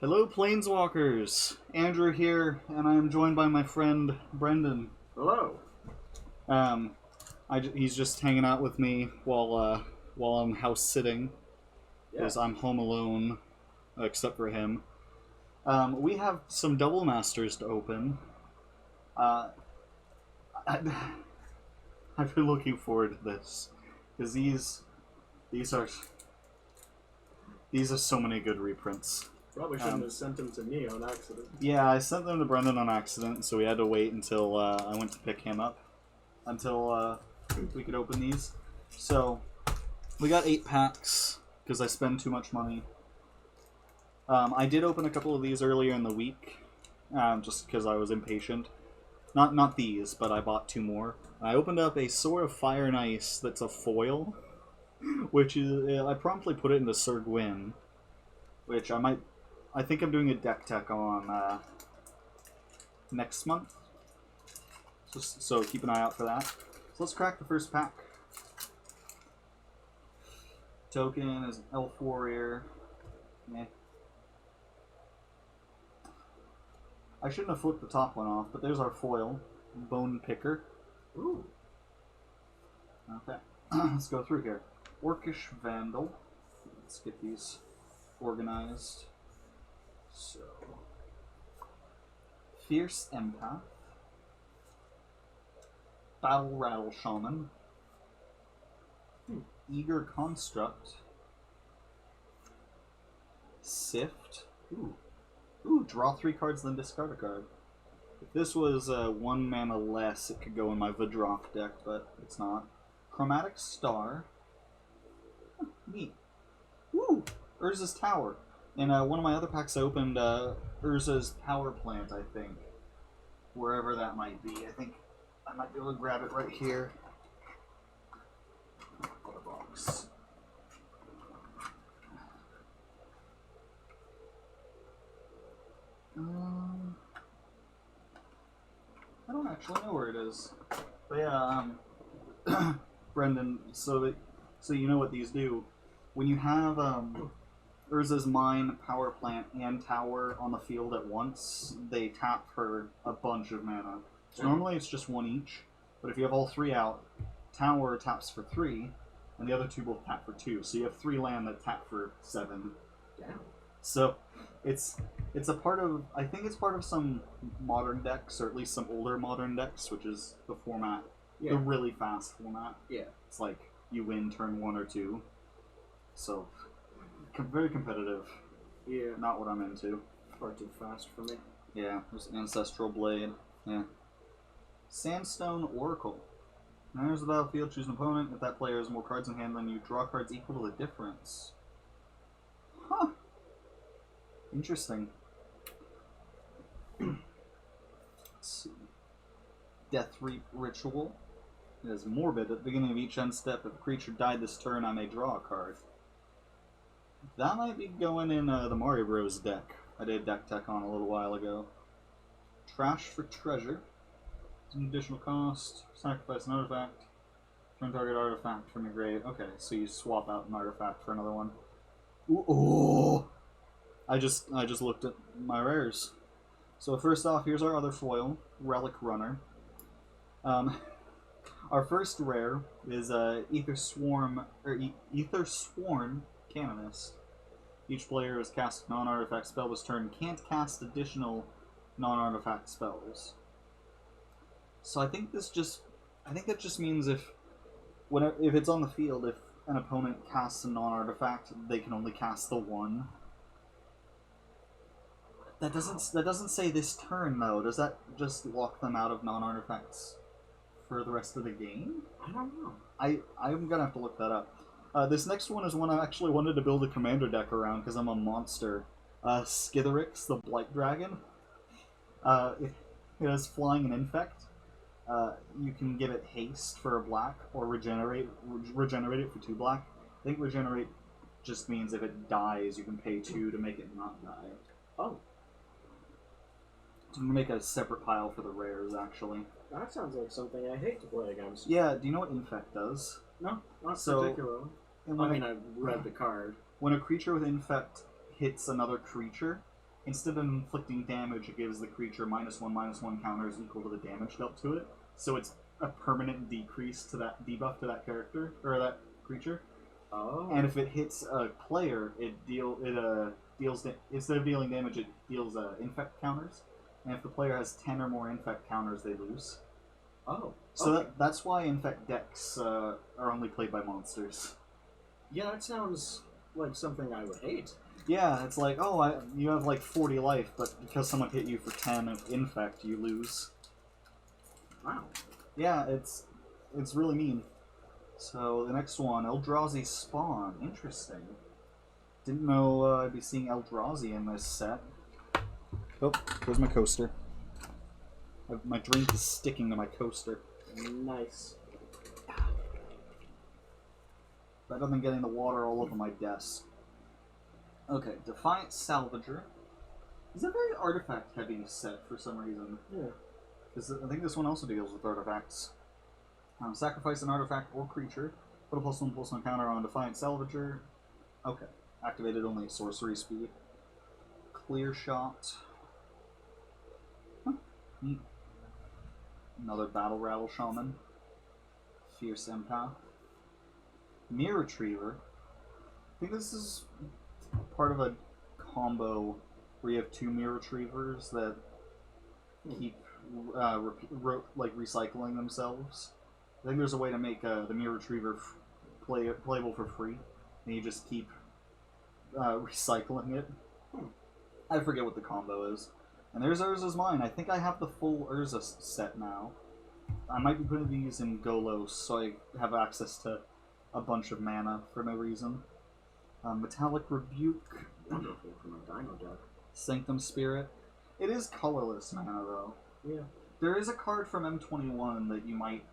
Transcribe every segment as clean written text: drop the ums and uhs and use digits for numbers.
Hello, Planeswalkers! Andrew here, and I am joined by my friend Brenden. Hello. Um, he's just hanging out with me while I'm house sitting because Yes. I'm home alone, except for him. We have some double masters to open. Uh, I, I've been looking forward to this because these are these are so many good reprints. Probably shouldn't have sent him to me on accident. Yeah, I sent them to Brenden on accident, so we had to wait until I went to pick him up until we could open these. So we got 8 packs because I spend too much money. I did open a couple of these earlier in the week, just because I was impatient. Not these, but I bought 2 more. I opened up a Sword of Fire and Ice that's a foil, which is I promptly put it into Sir Gwyn, which I think I'm doing a deck tech on next month. So keep an eye out for that. So let's crack the first pack. Token is Elf Warrior. Meh. I shouldn't have flipped the top one off, but there's our foil, Bone Picker. Ooh. Okay, let's go through here. Orcish Vandal. Let's get these organized. So, Fierce Empath. Battle Rattle Shaman. Eager Construct. Sift. Ooh, draw 3 cards, then discard a card. If this was 1 mana less, it could go in my Vidrock deck, but it's not. Chromatic Star. Huh, neat. Ooh, Urza's Tower. In one of my other packs, I opened Urza's Power Plant, I think. Wherever that might be. I think I might be able to grab it right here. What a box. I don't actually know where it is. But yeah, Brenden, so you know what these do. When you have Urza's Mine, Power Plant, and Tower on the field at once, they tap for a bunch of mana. So normally it's just 1 each, but if you have all 3 out, Tower taps for 3, and the other 2 both tap for 2. So you have 3 land that tap for 7. Damn. So it's a part of, I think it's part of some modern decks, or at least some older modern decks, which is the format, the really fast format. Yeah. It's like you win turn 1 or 2. So very competitive. Yeah. Not what I'm into. Far too fast for me. Yeah, there's Ancestral Blade. Yeah. Sandstone Oracle. Enters the battlefield, choose an opponent. If that player has more cards in hand than you, draw cards equal to the difference. Huh. Interesting. Let's see. Death Reap Ritual. It is morbid. At the beginning of each end step, if a creature died this turn, I may draw a card. That might be going in the Mario Bros. Deck. I did deck tech on a little while ago. Trash for Treasure. It's an additional cost. Sacrifice an artifact. Turn target artifact from your grave. Okay, so you swap out an artifact for another one. Ooh! I just looked at my rares. So first off, here's our other foil, Relic Runner. Our first rare is Ether Sworn Canonist. Each player has cast a non-artifact spell this turn can't cast additional non-artifact spells. So I think that just means if it's on the field, if an opponent casts a non-artifact, they can only cast the one. That doesn't say this turn though. Does that just lock them out of non-artifacts for the rest of the game? I don't know. I'm gonna have to look that up. This next one is one I actually wanted to build a commander deck around because I'm a monster. Skitherix, the Blight Dragon. It has Flying and Infect. You can give it haste for a black, or regenerate it for 2 black. I think regenerate just means if it dies, you can pay 2 to make it not die. Oh. So I'm gonna make a separate pile for the rares, actually. That sounds like something I hate to play against. Yeah, do you know what Infect does? No, not particularly. I mean, I read the card. When a creature with Infect hits another creature, instead of inflicting damage, it gives the creature -1/-1 counters equal to the damage dealt to it. So it's a permanent decrease to that debuff to that character or that creature. Oh. And if it hits a player, deals instead of dealing damage, it deals infect counters. And if the player has 10 or more infect counters, they lose. Oh. So okay. that's why infect decks are only played by monsters. Yeah, that sounds like something I would hate. Yeah, it's like, oh, you have like 40 life, but because someone hit you for 10 of infect, you lose. Wow. Yeah, it's really mean. So the next one, Eldrazi Spawn. Interesting. Didn't know I'd be seeing Eldrazi in this set. Oh, where's my coaster? My drink is sticking to my coaster. Nice. Better than getting the water all over my desk. Okay, Defiant Salvager. It's a very artifact-heavy set for some reason. Yeah. Because I think this one also deals with artifacts. Sacrifice an artifact or creature. Put a +1/+1 counter on Defiant Salvager. Okay. Activated only at sorcery speed. Clear Shot. Huh. Neat. Another Battle Rattle Shaman. Fierce Empath. Mirror Retriever. I think this is part of a combo where you have 2 Mirror Retrievers that keep recycling themselves. I think there's a way to make the Mirror Retriever playable for free, and you just keep recycling it. I forget what the combo is. And there's Urza's Mine. I think I have the full Urza set now. I might be putting these in Golos so I have access to a bunch of mana for no reason. Metallic Rebuke. Wonderful from a Dino deck. Sanctum Spirit. It is colorless mana though. Yeah. There is a card from M21 that you might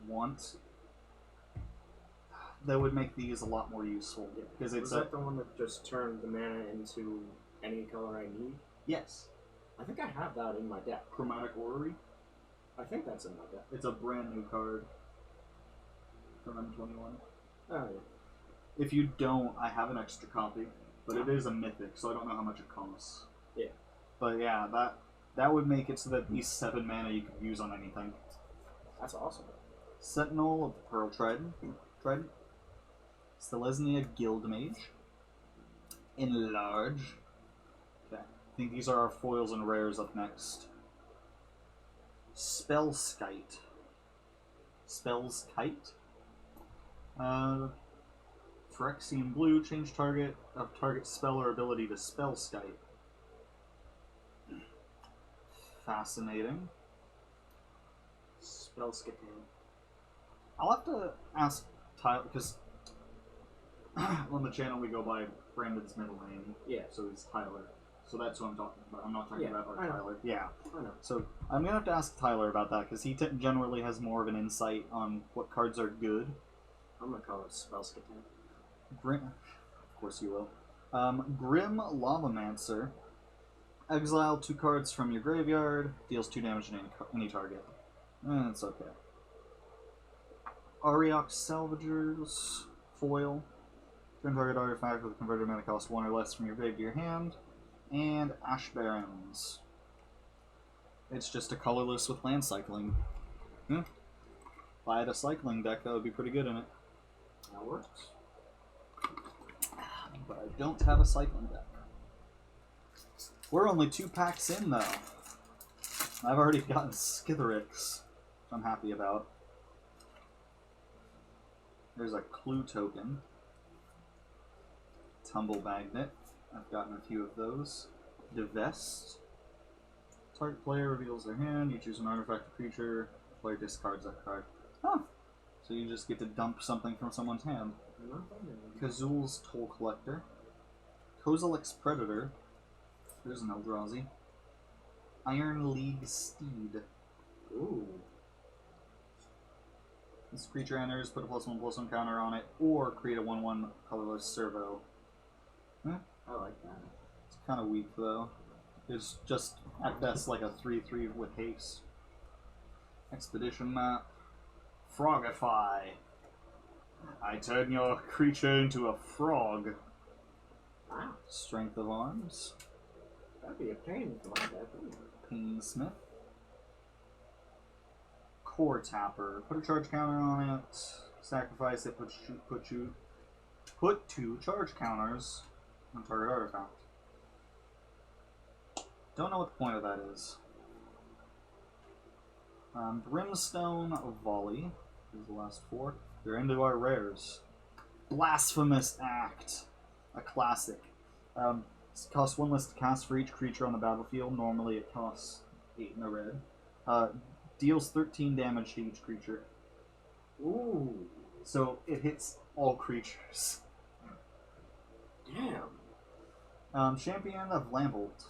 want that would make these a lot more useful. Because Was that the one that just turned the mana into any color I need? Yes. I think I have that in my deck. Chromatic Orrery. I think that's in my deck. It's a brand new card from M21. Oh, yeah. If you don't, I have an extra copy, but it is a mythic, so I don't know how much it costs. Yeah. But yeah, that would make it so that these 7 mana you could use on anything. That's awesome. Sentinel of the Pearl Trident. Selesnya Guildmage. Enlarge. Okay. I think these are our foils and rares up next. Spellskite. Phyrexian Blue, change target of target spell or ability to Spellskite. Fascinating. Spellskite. I'll have to ask Tyler, because on the channel we go by Brenden's middle name. Yeah. So it's Tyler. So that's what I'm talking about. I'm not talking Yeah, about our I know. Tyler. Yeah. I know. So I'm going to have to ask Tyler about that, because he generally has more of an insight on what cards are good. I'm going to call it Spellskite. Of course you will. Grim Lavamancer. Exile 2 cards from your graveyard. Deals 2 damage to any target. It's okay. Ariok Salvagers. Foil. Turn target artifact with a converted mana cost 1 or less from your grave to your hand. And Ash Barrens. It's just a colorless with land cycling. If I had a cycling deck, that would be pretty good in it. That works. But I don't have a cycling deck. We're only 2 packs in, though. I've already gotten Skitherix, which I'm happy about. There's a Clue token. Tumble Magnet. I've gotten a few of those. Divest. Target player reveals their hand. You choose an artifact or creature. Player discards that card. Huh. So you just get to dump something from someone's hand. Kazul's Toll Collector. Kozilek's Predator. There's an Eldrazi. Iron League Steed. Ooh. This creature enters, put a +1/+1 counter on it, or create a 1/1 colorless servo. I like that. It's kind of weak, though. It's just, at best, like a 3/3 with haste. Expedition Map. Frogify. I turn your creature into a frog. Wow. Strength of Arms. That'd be a pain for my deck. Painsmith. Core Tapper. Put a charge counter on it. Sacrifice it. Put 2 charge counters on target artifact. Don't know what the point of that is. Brimstone Volley is the last 4. They're into our rares. Blasphemous Act, a classic. It costs 1 less to cast for each creature on the battlefield. Normally it costs 8 in a red. Deals 13 damage to each creature. Ooh. So it hits all creatures. Damn. Champion of Lambolt.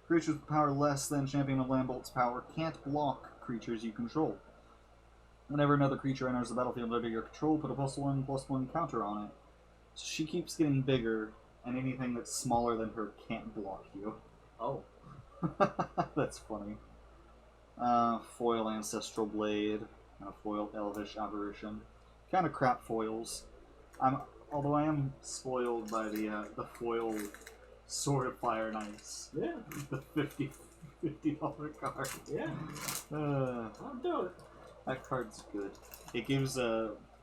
Creatures with power less than Champion of Lambolt's power can't block creatures you control. Whenever another creature enters the battlefield under your control, put a +1/+1 counter on it. So she keeps getting bigger, and anything that's smaller than her can't block you. Oh. That's funny. Foil Ancestral Blade, and a foil Elvish Aberration. Kind of crap foils. Although I am spoiled by the foil Sword of Fire and Ice. Yeah. The $50 card. Yeah. I'll do it. That card's good. It gives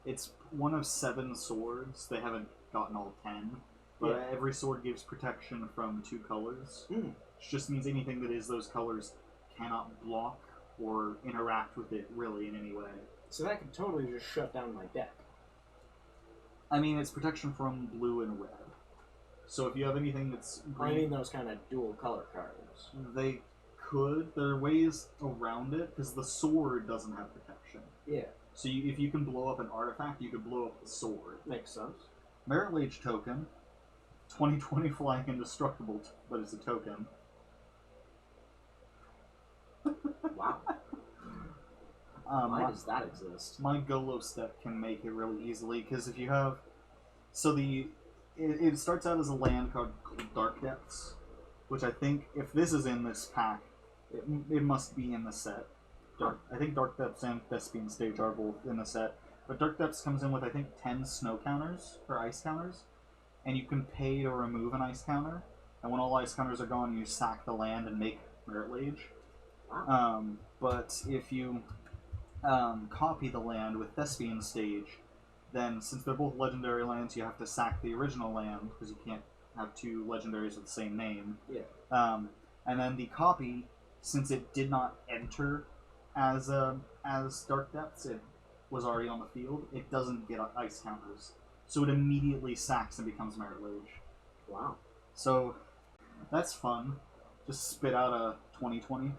it's one of 7 swords. They haven't gotten all 10. But every sword gives protection from 2 colors. Which just means anything that is those colors cannot block or interact with it really in any way. So that could totally just shut down my deck. I mean, it's protection from blue and red. So if you have anything that's green... I mean those kind of dual color cards. They could. There are ways around it, because the sword doesn't have protection. Yeah. So if you can blow up an artifact, you could blow up the sword. Makes sense. Merit Lage token. 20/20 flying indestructible, but it's a token. Wow. Why does that exist? My Golo step can make it really easily, because if you have... So it starts out as a land called Dark Depths, which I think, if this is in this pack, it must be in the set. I think Dark Depths and Thespian Stage are both in the set, but Dark Depths comes in with, I think, 10 snow counters, or ice counters, and you can pay to remove an ice counter, and when all ice counters are gone, you sack the land and make Merit Lage. Wow. But if you copy the land with Thespian Stage, then since they're both legendary lands, you have to sack the original land, because you can't have 2 legendaries with the same name. Yeah. And then the copy, since it did not enter as Dark Depths, it was already on the field, it doesn't get ice counters. So it immediately sacks and becomes Merit Lage. Wow. So that's fun. Just spit out a 20/20.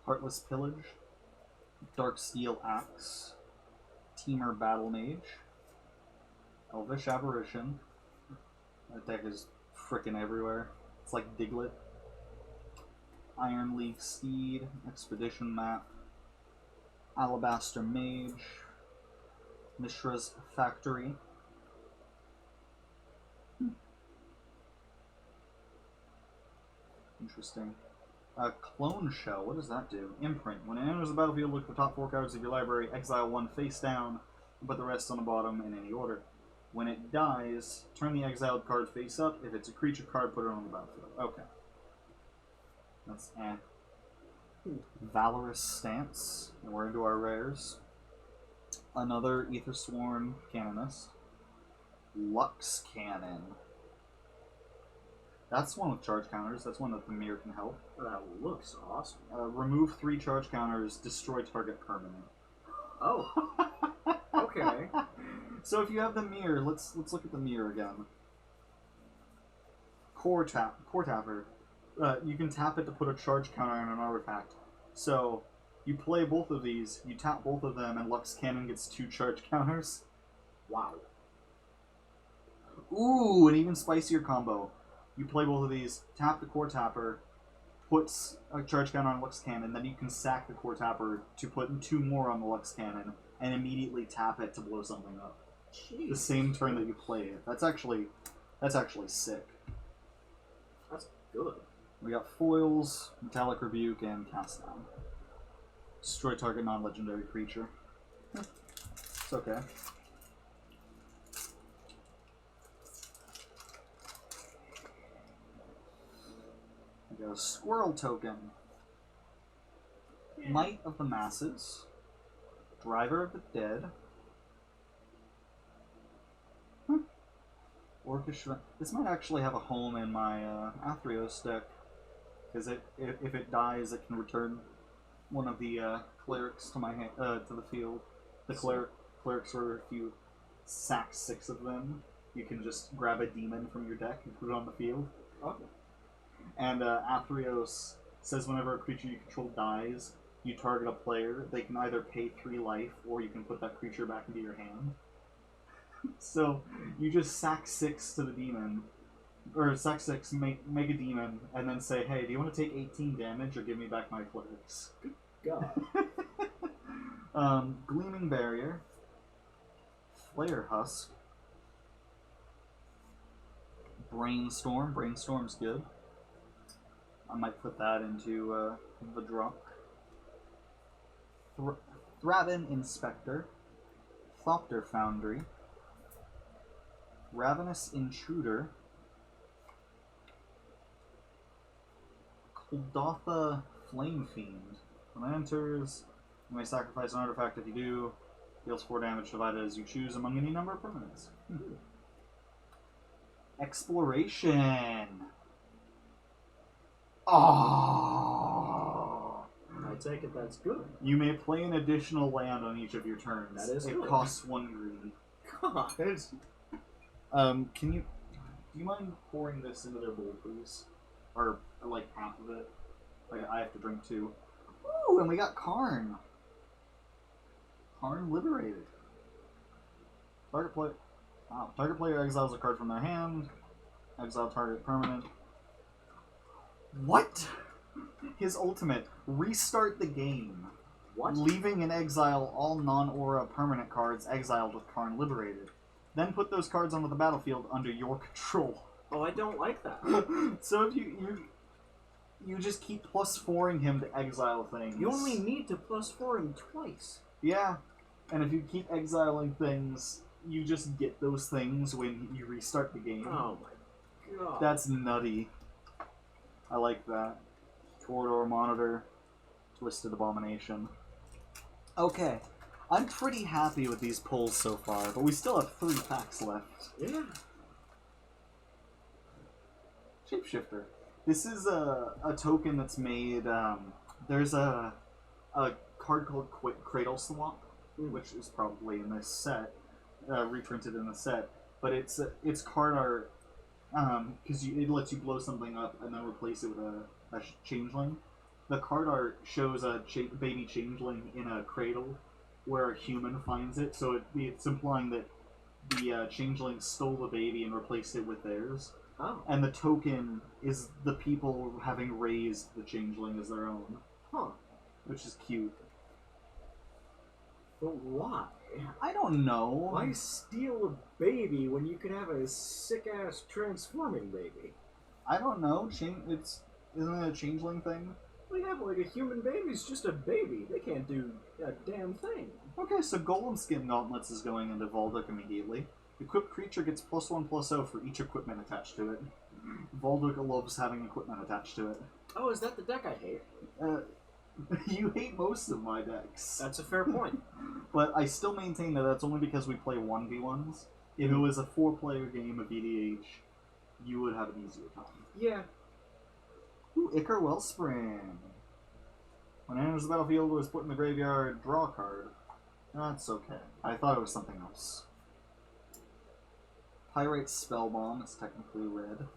Heartless Pillage. Dark Steel Axe. Teamer Battle Mage. Elvish Aberration. That deck is frickin' everywhere. It's like Diglett. Iron League Steed. Expedition Map. Alabaster Mage. Mishra's Factory. Interesting. Clone Shell, what does that do? Imprint. When it enters the battlefield, look at the top 4 cards of your library, exile 1 face down, and put the rest on the bottom in any order. When it dies, turn the exiled card face up. If it's a creature card, put it on the battlefield. Okay. That's Valorous Stance. And we're into our rares. Another Aethersworn Canonist. Lux Cannon. That's one with charge counters. That's one that the mirror can help. That looks awesome. Remove 3 charge counters. Destroy target permanent. Oh. Okay. So if you have the mirror, let's look at the mirror again. Core Tapper. You can tap it to put a charge counter on an artifact. So you play both of these, you tap both of them, and Lux Cannon gets 2 charge counters. Wow. Ooh, an even spicier combo. You play both of these, tap the Core Tapper, puts a charge counter on Lux Cannon, then you can sack the Core Tapper to put 2 more on the Lux Cannon, and immediately tap it to blow something up. Jeez. The same turn that you play it. That's actually sick. That's good. We got foils, Metallic Rebuke, and Cast Down. Destroy target non-legendary creature. It's okay. We got a squirrel token. Yeah. Might of the Masses. Driver of the Dead. Orchestra. This might actually have a home in my Athreos deck. Because if it dies, it can return one of the clerics to my to the field. The clerics are, if you sack 6 of them, you can just grab a demon from your deck and put it on the field. Okay. And Athreos says whenever a creature you control dies, you target a player, they can either pay 3 life, or you can put that creature back into your hand. So, you just sack 6 to the demon, or sack 6, make a demon, and then say, hey, do you want to take 18 damage, or give me back my clerics? God. Gleaming Barrier, Flare Husk, Brainstorm. Brainstorm's good. I might put that into the drop. Thraben Inspector, Thopter Foundry, Ravenous Intruder, Kuldotha Flame Fiend. When it enters, you may sacrifice an artifact. If you do, deals 4 damage divided as you choose among any number of permanents. Exploration. Oh. I take it that's good. You may play an additional land on each of your turns. That is it good. costs 1 greed. God. Do you mind pouring this into their bowl, please? Or like half of it? Like I have to drink 2. Ooh, and we got Karn. Karn liberated. Target player exiles a card from their hand. Exile target permanent. What? His ultimate. Restart the game. What? Leaving in exile all non-aura permanent cards exiled with Karn liberated. Then put those cards onto the battlefield under your control. Oh, I don't like that. So if you just keep +4ing him to exile things. You only need to +4 him twice. Yeah. And if you keep exiling things, you just get those things when you restart the game. Oh my god. That's nutty. I like that. Corridor Monitor. Twisted Abomination. Okay. I'm pretty happy with these pulls so far, but we still have 3 packs left. Yeah. Shapeshifter. This is a token that's made. There's a card called Cradle Swamp, which is probably in this set, reprinted in the set. But it's card art because it lets you blow something up and then replace it with a changeling. The card art shows a baby changeling in a cradle where a human finds it, so it's implying that the changeling stole the baby and replaced it with theirs. Oh. And the token is the people having raised the changeling as their own. Huh. Which is cute. But why? I don't know. Why steal a baby when you could have a sick-ass transforming baby? I don't know. Isn't it a changeling thing? We have like a human baby's just a baby. They can't do a damn thing. Okay, so Golem Skin Gauntlets is going into Volduc immediately. Equipped creature gets +1/+0 for each equipment attached to it. Volduc loves having equipment attached to it. Oh, is that the deck I hate? You hate most of my decks. That's a fair point. But I still maintain that that's only because we play 1v1s. If it was a 4-player game of EDH, you would have an easier time. Yeah. Ooh, Ichor Wellspring. When it enters the battlefield, it was put in the graveyard, draw a card. That's okay. I thought it was something else. Pyrite Spellbomb is technically red.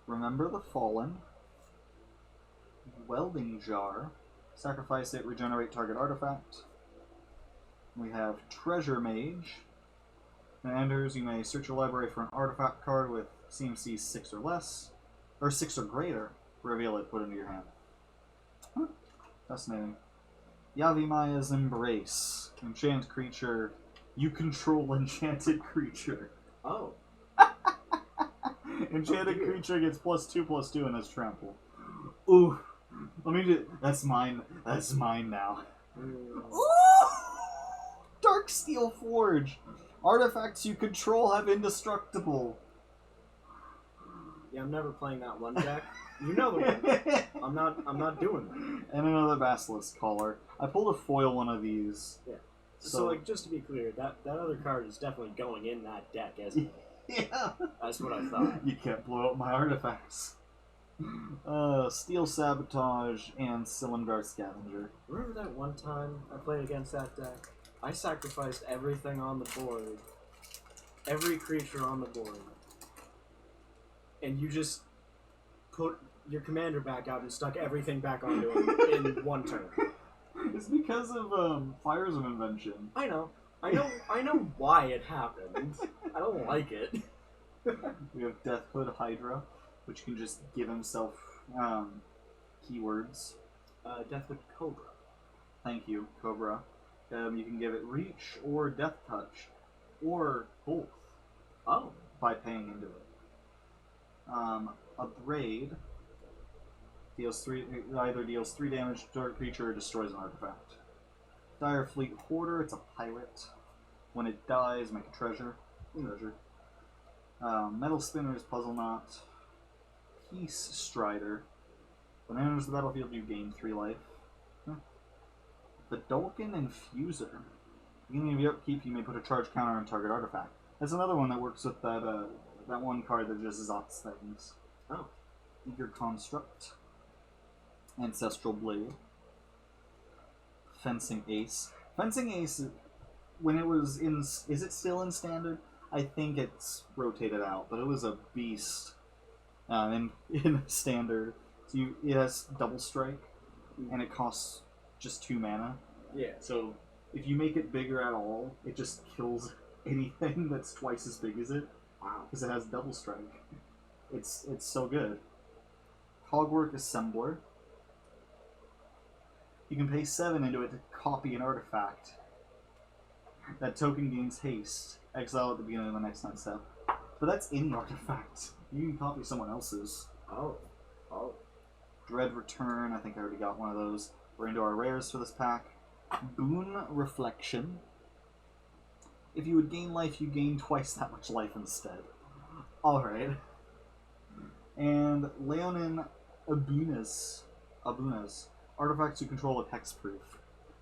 Remember the Fallen. Welding Jar. Sacrifice it, regenerate target artifact. We have Treasure Mage. When it enters, you may search your library for an artifact card with CMC 6 or less, or 6 or greater. Reveal it, put it into your hand. Huh. Fascinating. Yavimaya's Embrace. Enchant creature. You control enchanted creature. Oh. Enchanted creature gets +2/+2 and has trample. Ooh. Let me just. That's mine. That's mine now. Ooh! Darksteel Forge. Artifacts you control have indestructible. Yeah, I'm never playing that one deck. You know the one. I'm not doing that. And another Basilisk Collar. I pulled a foil one of these. Yeah. So like, just to be clear, that other card is definitely going in that deck, isn't it? Yeah. That's what I thought. You can't blow up my artifacts. Steel Sabotage and Cylinder Scavenger. Remember that one time I played against that deck? I sacrificed everything on the board. Every creature on the board. And you just put your commander back out and stuck everything back onto him in one turn. It's because of Fires of Invention. I know why it happened. I don't like it. We have Deathhood Hydra, which can just give himself keywords. Deathhood Cobra. Thank you, Cobra. You can give it Reach or Death Touch, or both. Oh. By paying into it. A Braid either deals 3 damage to target creature or destroys an artifact. Dire Fleet Hoarder, it's a pirate. When it dies, make a treasure. Metal Spinners, Puzzle Knot. Peace Strider. When it enters the battlefield, you gain 3 life. The Dolkin Infuser. Beginning of your upkeep, you may put a charge counter on target artifact. That's another one that works with that that one card that just zots things. Oh. Eager Construct. Ancestral Blade. Fencing Ace. Fencing Ace, when it was in... Is it still in Standard? I think it's rotated out, but it was a beast in Standard. So it has double strike, and it costs just 2 mana. Yeah. So if you make it bigger at all, it just kills anything that's twice as big as it. Wow. Because it has double strike. It's so good. Cogwork Assembler. You can pay 7 into it to copy an artifact. That token gains haste. Exile at the beginning of the next turn step. But that's any artifact. You can copy someone else's. Oh. Dread Return. I think I already got one of those. We're into our rares for this pack. Boon Reflection. If you would gain life, you gain twice that much life instead. Alright. And Leonin Abunas. Artifacts you control with hexproof.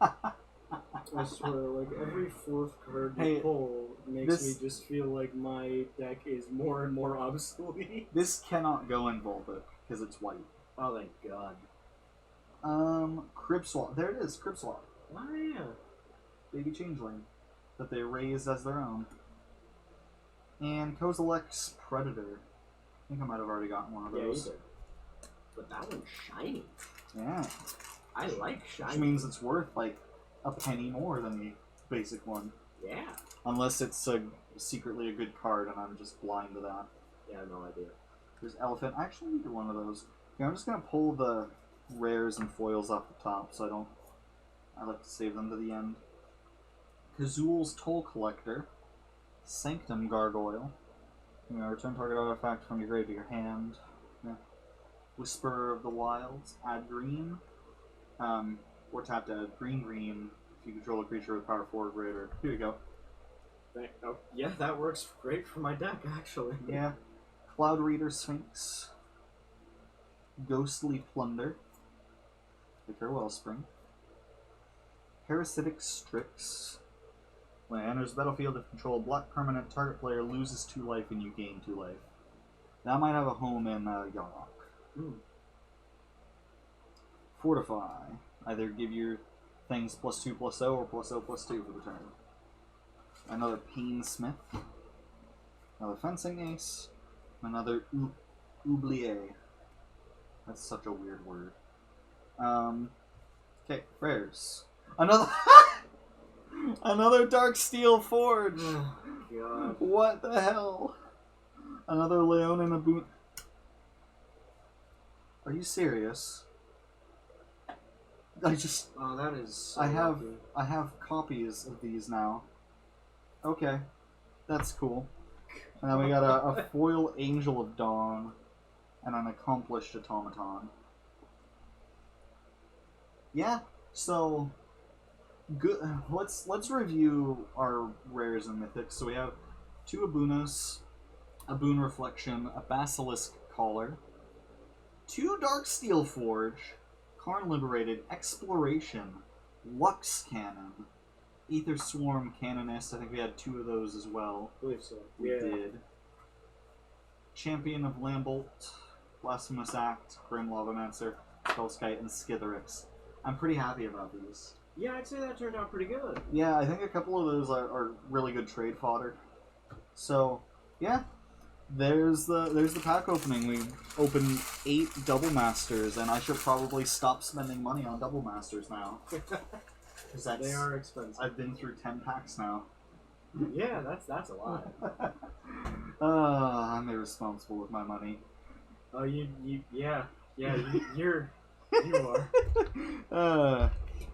I swear, like, every 4th card you pull makes me just feel like my deck is more and more obsolete. This cannot go in Volvic, because it's white. Oh, thank God. Crib Swap. There it is, Crib Swap. Oh, yeah. Baby Changeling. That they raised as their own. And Kozilek's Predator. I think I might have already gotten one of those. Yeah, you did. But that one's shiny. Yeah. I like shiny. Which means it's worth, like, a penny more than the basic one. Yeah. Unless it's secretly a good card and I'm just blind to that. Yeah, I have no idea. There's Elephant. I actually need one of those. Okay, I'm just going to pull the rares and foils off the top so I like to save them to the end. Kazul's Toll Collector. Sanctum Gargoyle. You know, return target artifact from your grave to your hand. Yeah. Whisper of the Wilds. Add green. Or tap to add green if you control a creature with power 4 or greater. Here you go. Oh, yeah, that works great for my deck, actually. Yeah. Cloud Reader Sphinx. Ghostly Plunder. Vicar Wellspring. Parasitic Strix. When it enters the battlefield, if control a black permanent, target player loses 2 life and you gain 2 life. That might have a home in Yarok. Fortify. Either give your things +2/+0 or +0/+2 for the turn. Another Painsmith. Another Fencing Ace. Another Oublier. That's such a weird word. Okay, rares. Another Dark Steel Forge. Oh, God. What the hell? Another Leonin Abunas. Are you serious? Oh, that is so I lucky. have copies of these now. Okay. That's cool. And then we got a foil Angel of Dawn and an accomplished automaton. Yeah, so good. Let's review our rares and mythics. So we have 2 Abunas, a Boon Reflection, a Basilisk Collar, 2 Dark Steel Forge, Karn Liberated, Exploration, Lux Cannon, Ether Swarm Canonist. I think we had 2 of those as well. I believe so. We did. Champion of Lambolt, Blasphemous Act, Grim Lavamancer, Spellskite, and Skitherix. I'm pretty happy about these. Yeah, I'd say that turned out pretty good. Yeah, I think a couple of those are really good trade fodder. So, yeah. There's the pack opening. We opened 8 Double Masters, and I should probably stop spending money on Double Masters now. They are expensive. I've been through 10 packs now. Yeah, that's a lot. I'm irresponsible with my money. Oh, you are.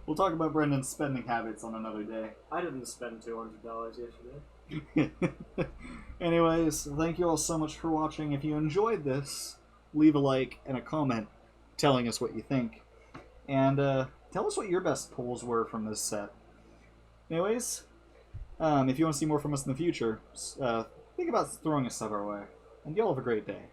We'll talk about Brendan's spending habits on another day. I didn't spend $200 yesterday. Anyways, thank you all so much for watching. If you enjoyed this, leave a like and a comment telling us what you think. And tell us what your best pulls were from this set. Anyways, if you want to see more from us in the future, think about throwing a sub our way. And y'all have a great day.